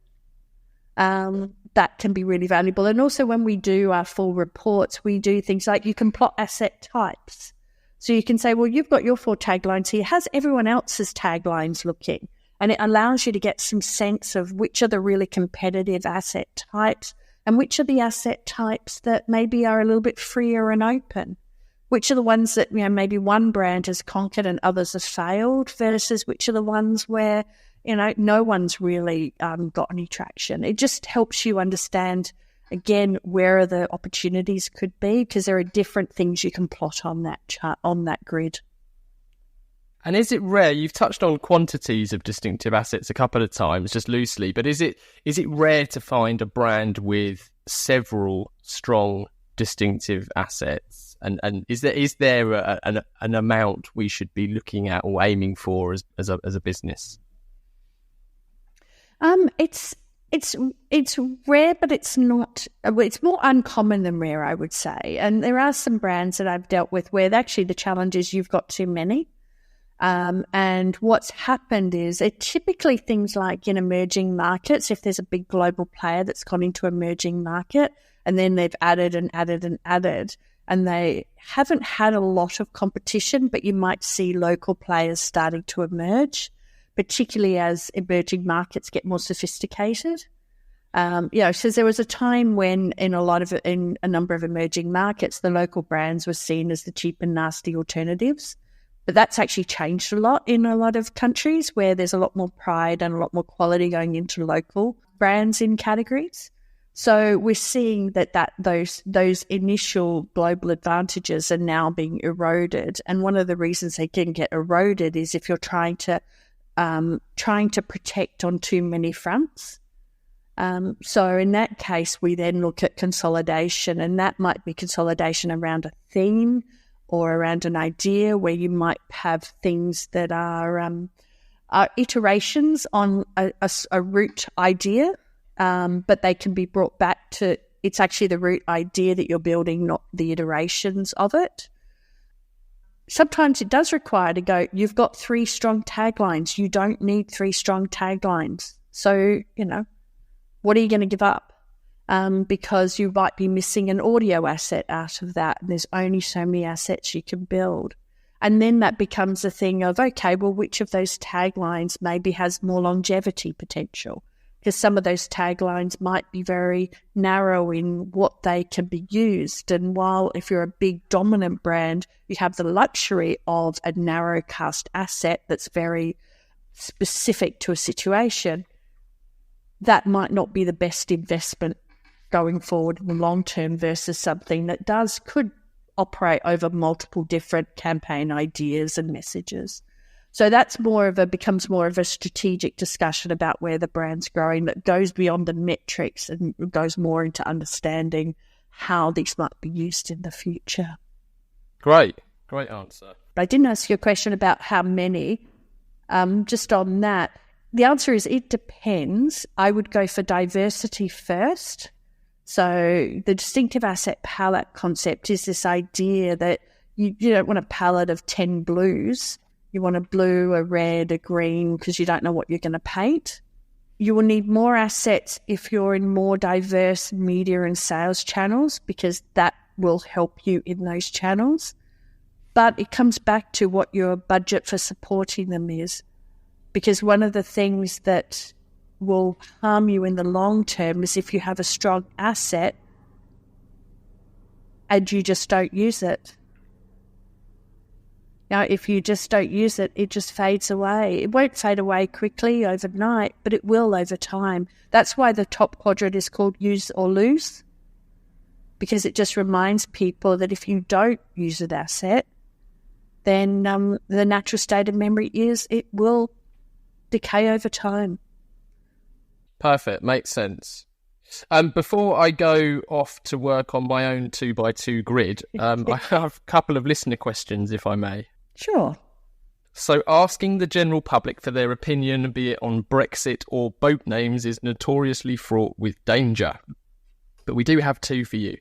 that can be really valuable. And also when we do our full reports, we do things like you can plot asset types. So you can say, well, you've got your 4 taglines here. How's everyone else's taglines looking? And it allows you to get some sense of which are the really competitive asset types and which are the asset types that maybe are a little bit freer and open. Which are the ones that, maybe one brand has conquered and others have failed versus which are the ones where, no one's really got any traction. It just helps you understand, again, where the opportunities could be because there are different things you can plot on that chart, on that grid. And is it rare? You've touched on quantities of distinctive assets a couple of times, just loosely, but is it rare to find a brand with several strong distinctive assets? And is there an amount we should be looking at or aiming for as a business? It's rare, but it's not. It's more uncommon than rare, I would say. And there are some brands that I've dealt with where actually the challenge is you've got too many. And what's happened is it typically things like in emerging markets, if there's a big global player that's gone into emerging market and then they've added and added and added, and they haven't had a lot of competition, but you might see local players starting to emerge, particularly as emerging markets get more sophisticated. So there was a time when in a number of emerging markets, the local brands were seen as the cheap and nasty alternatives. But that's actually changed a lot in a lot of countries where there's a lot more pride and a lot more quality going into local brands in categories. So we're seeing that those initial global advantages are now being eroded. And one of the reasons they can get eroded is if you're trying to protect on too many fronts. So in that case, we then look at consolidation, and that might be consolidation around a theme or around an idea where you might have things that are iterations on a root idea, but they can be brought back to it's actually the root idea that you're building, not the iterations of it. Sometimes it does require to go, you've got 3 strong taglines. You don't need 3 strong taglines. So, what are you going to give up? Because you might be missing an audio asset out of that. And there's only so many assets you can build. And then that becomes a thing of, okay, well, which of those taglines maybe has more longevity potential? Because some of those taglines might be very narrow in what they can be used. And while if you're a big dominant brand, you have the luxury of a narrow cast asset that's very specific to a situation, that might not be the best investment going forward in the long term versus something that could operate over multiple different campaign ideas and messages. So that's becomes more of a strategic discussion about where the brand's growing that goes beyond the metrics and goes more into understanding how these might be used in the future. Great answer. I didn't ask you a question about how many. Just on that, the answer is it depends. I would go for diversity first. So the distinctive asset palette concept is this idea that you don't want a palette of 10 blues. You want a blue, a red, a green, because you don't know what you're going to paint. You will need more assets if you're in more diverse media and sales channels, because that will help you in those channels. But it comes back to what your budget for supporting them is, because one of the things that will harm you in the long term is if you have a strong asset and you just don't use it. Now, if you just don't use it, it just fades away. It won't fade away quickly overnight, but it will over time. That's why the top quadrant is called use or lose, because it just reminds people that if you don't use an asset, then the natural state of memory is it will decay over time. Perfect. Makes sense. Before I go off to work on my own 2x2 grid, I have a couple of listener questions, if I may. Sure. So asking the general public for their opinion, be it on Brexit or boat names, is notoriously fraught with danger. But we do have two for you.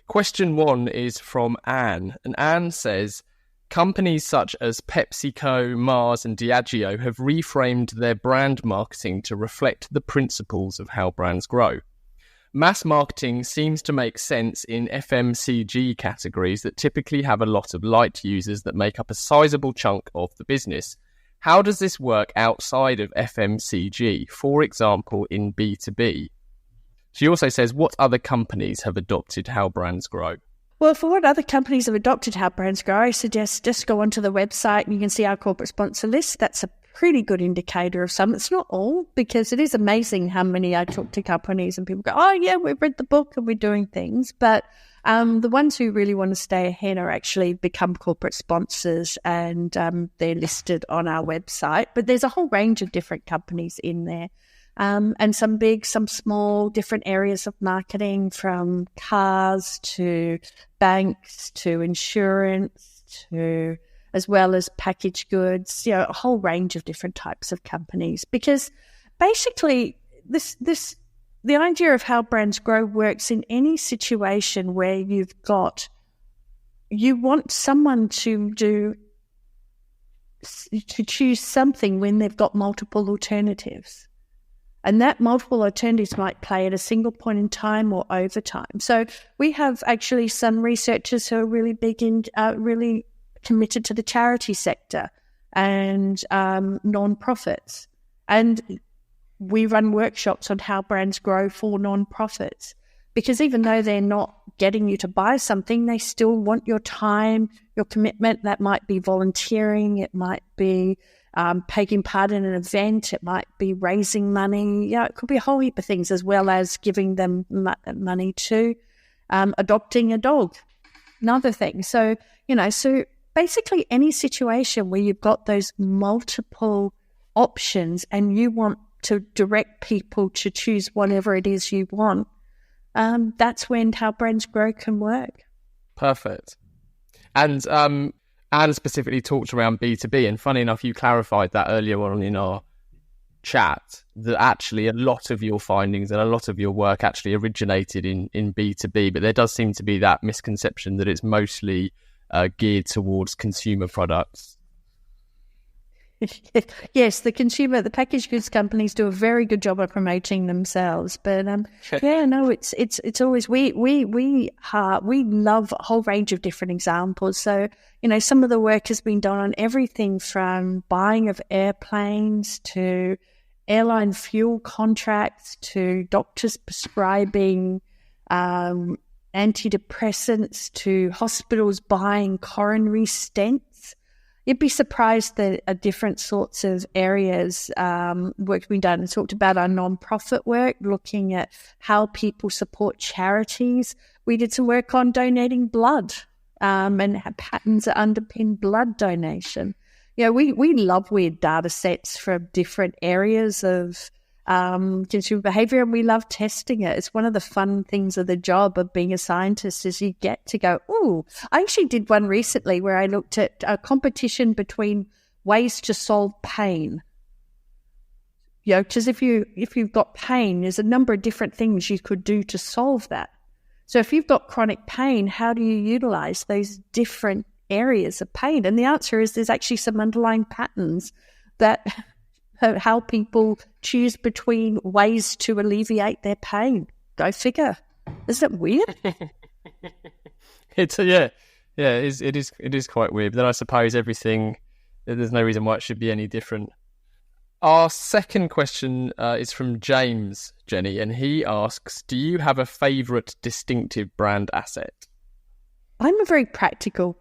Question one is from Anne. And Anne says, companies such as PepsiCo, Mars and Diageo have reframed their brand marketing to reflect the principles of how brands grow. Mass marketing seems to make sense in FMCG categories that typically have a lot of light users that make up a sizable chunk of the business. How does this work outside of FMCG, for example, in B2B? She also says, what other companies have adopted how brands grow? Well, for what other companies have adopted how brands grow, I suggest just go onto the website and you can see our corporate sponsor list. That's a pretty good indicator of some. It's not all, because it is amazing how many I talk to companies and people go, oh, yeah, we've read the book and we're doing things. But the ones who really want to stay ahead are actually become corporate sponsors, and they're listed on our website. But there's a whole range of different companies in there. And some big, some small, different areas of marketing, from cars to banks to insurance to as well as packaged goods, a whole range of different types of companies. Because basically the idea of how brands grow works in any situation where you want someone to choose something when they've got multiple alternatives. And that multiple alternatives might play at a single point in time or over time. So we have actually some researchers who are really big in, really committed to the charity sector and non-profits. And we run workshops on how brands grow for non-profits, because even though they're not getting you to buy something, they still want your time, your commitment. That might be volunteering, it might be taking part in an event, it might be raising money. It could be a whole heap of things, as well as giving them money to adopting a dog, another thing. So, so basically any situation where you've got those multiple options and you want to direct people to choose whatever it is you want, that's when how brands grow can work. Perfect. And Anne specifically talked around B2B, and funny enough, you clarified that earlier on in our chat, that actually a lot of your findings and a lot of your work actually originated in B2B, but there does seem to be that misconception that it's mostly geared towards consumer products. Yes, the packaged goods companies do a very good job of promoting themselves. But it's always we love a whole range of different examples. So some of the work has been done on everything from buying of airplanes to airline fuel contracts to doctors prescribing antidepressants to hospitals buying coronary stents. You'd be surprised that different sorts of areas work's been done. I talked about our non-profit work, looking at how people support charities. We did some work on donating blood and patterns that underpin blood donation. We love weird data sets from different areas of consumer behavior, and we love testing it. It's one of the fun things of the job of being a scientist is you get to go, ooh, I actually did one recently where I looked at a competition between ways to solve pain. Because if you've got pain, there's a number of different things you could do to solve that. So if you've got chronic pain, how do you utilize those different areas of pain? And the answer is there's actually some underlying patterns that how people choose between ways to alleviate their pain. Go figure. Isn't it weird? It is quite weird. But then I suppose there's no reason why it should be any different. Our second question is from James, Jenny, and he asks, do you have a favourite distinctive brand asset? I'm a very practical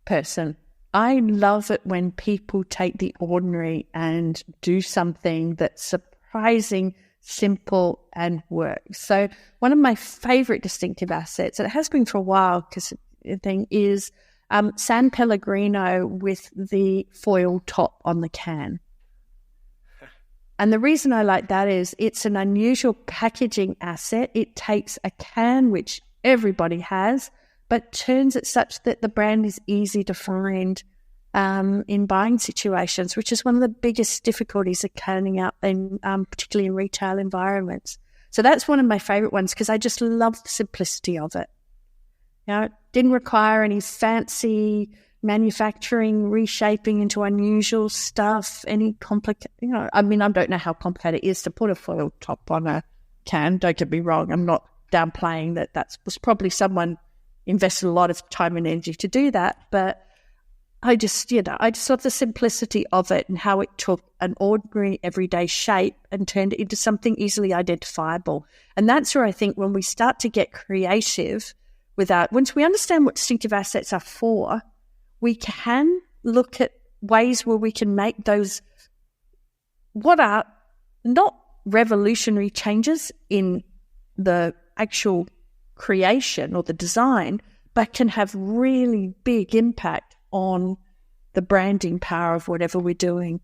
person. I love it when people take the ordinary and do something that's surprising, simple, and works. So one of my favourite distinctive assets, and it has been for a while because the thing is San Pellegrino with the foil top on the can. And the reason I like that is it's an unusual packaging asset. It takes a can, which everybody has, but turns it such that the brand is easy to find in buying situations, which is one of the biggest difficulties of canning out, particularly in retail environments. So that's one of my favourite ones because I just love the simplicity of it. It didn't require any fancy manufacturing, reshaping into unusual stuff, any complicated, I don't know how complicated it is to put a foil top on a can. Don't get me wrong. I'm not downplaying that was probably someone invested a lot of time and energy to do that, but I just love the simplicity of it and how it took an ordinary everyday shape and turned it into something easily identifiable. And that's where I think when we start to get creative once we understand what distinctive assets are for, we can look at ways where we can make those what are not revolutionary changes in the actual creation or the design, but can have really big impact on the branding power of whatever we're doing.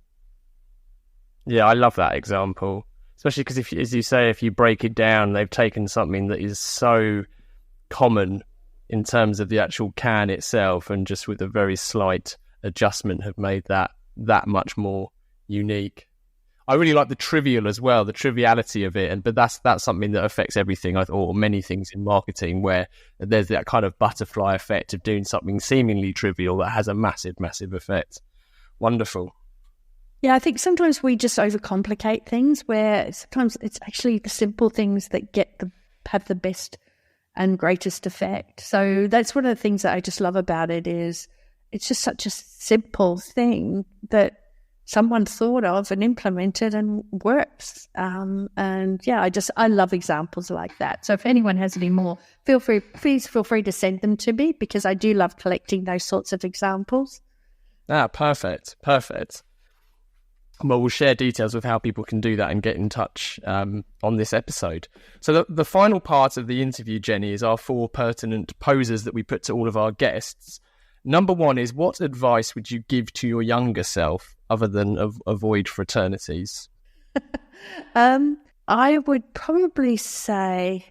Yeah, I love that example, especially because if you break it down, they've taken something that is so common in terms of the actual can itself and just with a very slight adjustment have made that much more unique. I really like the trivial as well, the triviality of it, but that's something that affects everything, or many things in marketing, where there's that kind of butterfly effect of doing something seemingly trivial that has a massive, massive effect. Wonderful. Yeah, I think sometimes we just overcomplicate things, where sometimes it's actually the simple things that have the best and greatest effect. So that's one of the things that I just love about it is it's just such a simple thing that someone thought of and implemented and works. And yeah, I love examples like that. So if anyone has any more, please feel free to send them to me because I do love collecting those sorts of examples. Perfect. Well, we'll share details with how people can do that and get in touch on this episode. So the final part of the interview, Jenny, is our 4 pertinent poses that we put to all of our guests. Number 1 is, what advice would you give to your younger self other than avoid fraternities? I would probably say,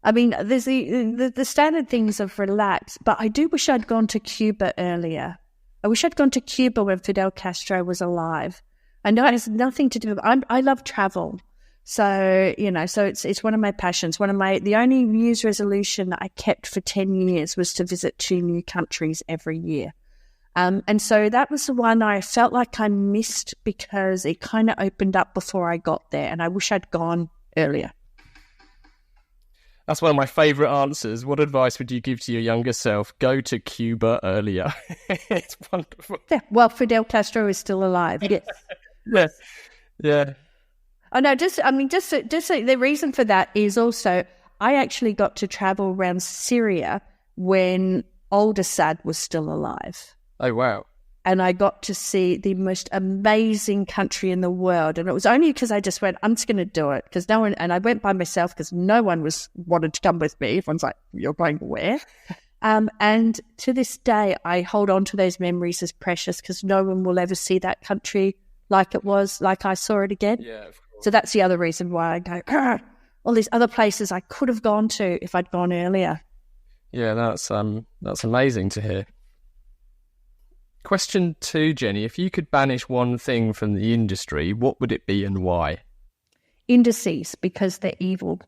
there's the standard things of relax, but I do wish I'd gone to Cuba earlier. I wish I'd gone to Cuba when Fidel Castro was alive. I know it has nothing to do with, I love travel. So, so it's one of my passions. The only New Year's resolution that I kept for 10 years was to visit 2 new countries every year. And so that was the one I felt like I missed because it kind of opened up before I got there, and I wish I'd gone earlier. That's one of my favourite answers. What advice would you give to your younger self? Go to Cuba earlier. It's wonderful. Yeah, well, Fidel Castro is still alive. Yes. Yeah. Yeah. Oh no, just the reason for that is also I actually got to travel around Syria when old Assad was still alive. Oh, wow. And I got to see the most amazing country in the world. And it was only because I just went, I'm just going to do it. Because no one, and I went by myself because no one wanted to come with me. Everyone's like, you're going where? And to this day, I hold on to those memories as precious because no one will ever see that country like it was, like I saw it again. Yeah, of course. So that's the other reason why I go, all these other places I could have gone to if I'd gone earlier. Yeah, that's amazing to hear. Question 2, Jenny. If you could banish one thing from the industry, what would it be and why? Indices, because they're evil.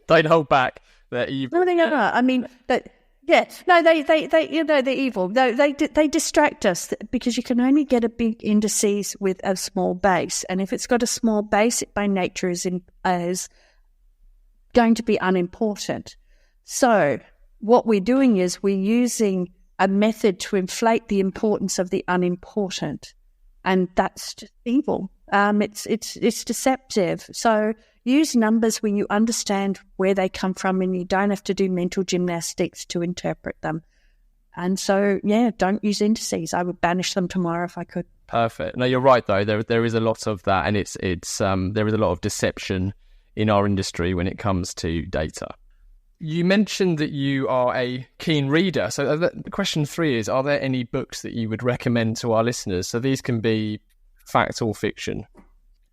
Don't hold back. They're evil. No, they are. I mean, they're evil. No, they distract us because you can only get a big indices with a small base, and if it's got a small base, it by nature is going to be unimportant. So what we're doing is we're using a method to inflate the importance of the unimportant, and that's just evil. It's deceptive. So use numbers when you understand where they come from, and you don't have to do mental gymnastics to interpret them. And so, yeah, don't use indices. I would banish them tomorrow if I could. Perfect. No, you're right though. There is a lot of that, and it's there is a lot of deception in our industry when it comes to data. You mentioned that you are a keen reader. So question 3 is, are there any books that you would recommend to our listeners? So these can be fact or fiction.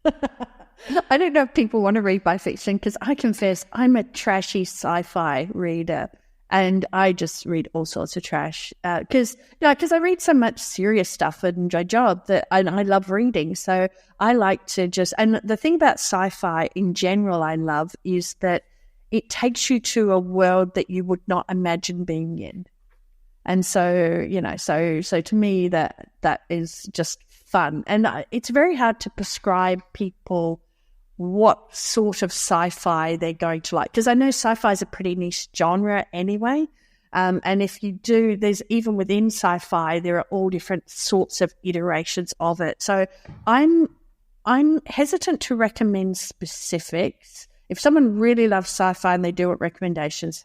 I don't know if people want to read my fiction because I confess I'm a trashy sci-fi reader, and I just read all sorts of trash because I read so much serious stuff in my job and I love reading. So I like to and the thing about sci-fi in general I love is that it takes you to a world that you would not imagine being in. And so, so to me that is just fun. And it's very hard to prescribe people what sort of sci-fi they're going to like. Because I know sci-fi is a pretty niche genre anyway. And if you do, there's even within sci-fi, there are all different sorts of iterations of it. So I'm hesitant to recommend specifics. If someone really loves sci-fi and they do want recommendations,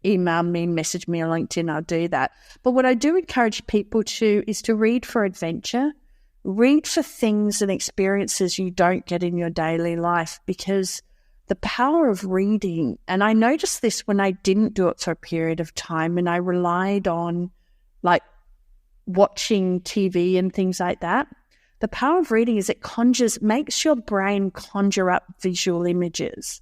email me, message me on LinkedIn, I'll do that. But what I do encourage people is to read for adventure, read for things and experiences you don't get in your daily life, because the power of reading, and I noticed this when I didn't do it for a period of time and I relied on like watching TV and things like that. The power of reading is it makes your brain conjure up visual images.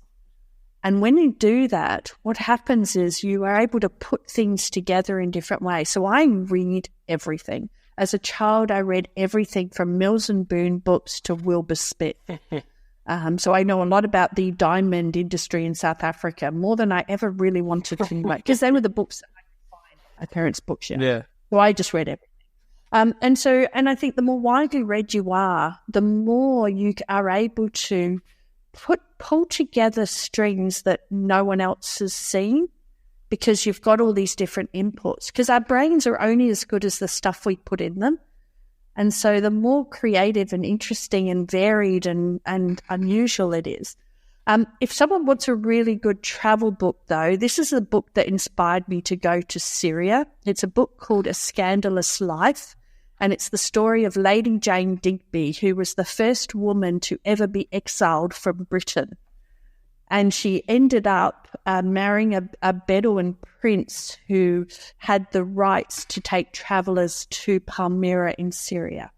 And when you do that, what happens is you are able to put things together in different ways. So I read everything. As a child, I read everything from Mills and Boon books to Wilbur Smith. So I know a lot about the diamond industry in South Africa, more than I ever really wanted to know, because they were the books that I could find at my parents' bookshelf. Yeah. So I just read everything. And I think the more widely read you are, the more you are able to pull together strings that no one else has seen, because you've got all these different inputs. Because our brains are only as good as the stuff we put in them. And so the more creative and interesting and varied and unusual it is. If someone wants a really good travel book, though, this is a book that inspired me to go to Syria. It's a book called A Scandalous Life, and it's the story of Lady Jane Digby, who was the first woman to ever be exiled from Britain. And she ended up marrying a Bedouin prince who had the rights to take travellers to Palmyra in Syria.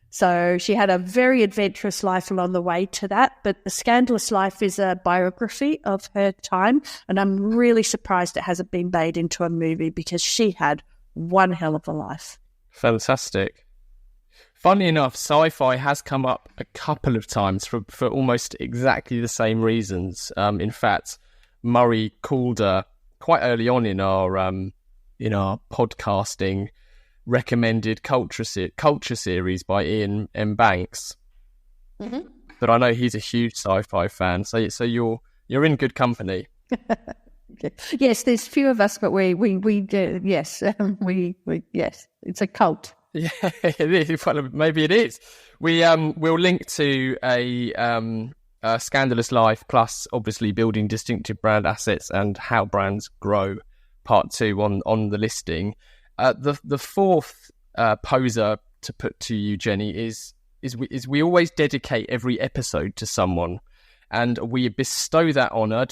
So she had a very adventurous life along the way to that. But The Scandalous Life is a biography of her time, and I'm really surprised it hasn't been made into a movie, because she had one hell of a life. Fantastic. Funny enough, sci-fi has come up a couple of times for almost exactly the same reasons. In fact, Murray called her quite early on in our in our podcasting recommended culture series by Ian M. Banks. Mm-hmm. But I know he's a huge sci-fi fan, so you're in good company. Yes, there's few of us, but we do. Yes, yes, it's a cult. Yeah, it is. Well, maybe it is. We'll link to a Scandalous Life plus obviously building distinctive brand assets and how brands grow part 2 on the listing. The fourth poser to put to you, Jenny, is we always dedicate every episode to someone, and we bestow that honour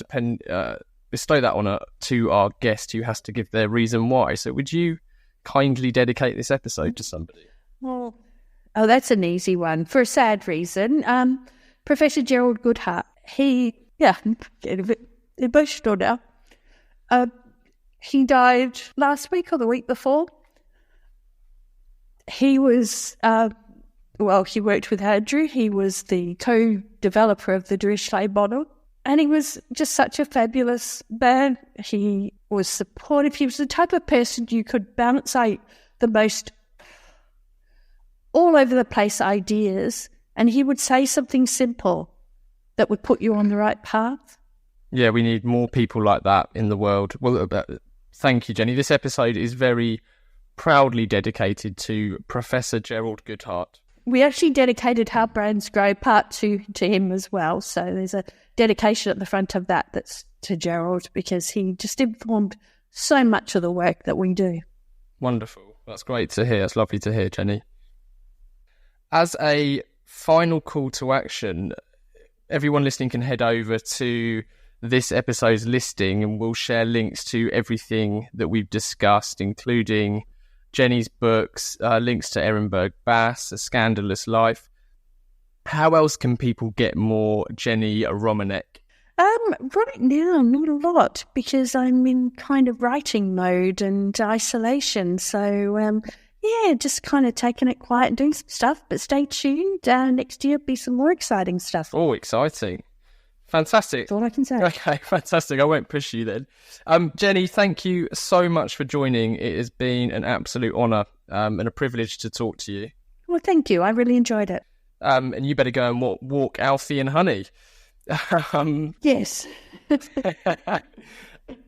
to our guest who has to give their reason why. So would you kindly dedicate this episode to somebody? Oh, that's an easy one. For a sad reason. Professor Gerald Goodhart, I'm getting a bit emotional now. He died last week or the week before. He was, he worked with Andrew. He was the co-developer of the Dirichlet model. And he was just such a fabulous man. He was supportive. He was the type of person you could bounce out the most all over the place ideas, and he would say something simple that would put you on the right path. Yeah, we need more people like that in the world. Well, thank you, Jenny. This episode is very proudly dedicated to Professor Gerald Goodhart. We actually dedicated How Brands Grow Part 2 to him as well. So there's a dedication at the front of that's to Gerald, because he just informed so much of the work that we do. Wonderful. That's great to hear. It's lovely to hear, Jenny. As a final call to action, everyone listening can head over to this episode's listing and we'll share links to everything that we've discussed, including Jenny's books, links to Ehrenberg-Bass, A Scandalous Life. How else can people get more Jenni Romaniuk? Right now, not a lot, because I'm in kind of writing mode and isolation. So, just kind of taking it quiet and doing some stuff. But stay tuned. Next year, be some more exciting stuff. Oh, exciting. Fantastic. That's all I can say. Okay, fantastic. I won't push you then. Jenny, thank you so much for joining. It has been an absolute honour and a privilege to talk to you. Well, thank you. I really enjoyed it. And you better go and walk Alfie and Honey. Yes.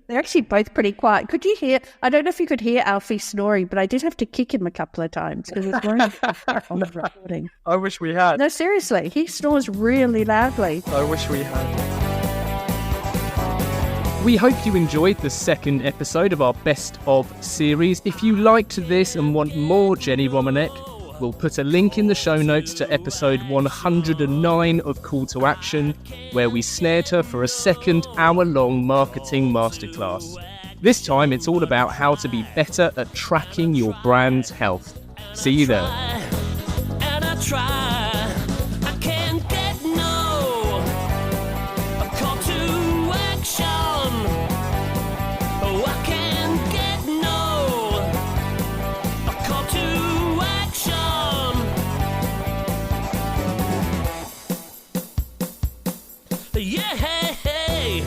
They're actually both pretty quiet. Could you hear? I don't know if you could hear Alfie snoring, but I did have to kick him a couple of times because it's very on the recording. I wish we had. No, seriously, he snores really loudly. I wish we had. We hope you enjoyed the second episode of our Best Of series. If you liked this and want more Jenni Romaniuk, we'll put a link in the show notes to episode 109 of Call to Action, where we snared her for a second hour-long marketing masterclass. This time, it's all about how to be better at tracking your brand's health. See you there. And I try, I can't get no a call to action. Oh, I can't get no a call to action. Yeah, hey, hey.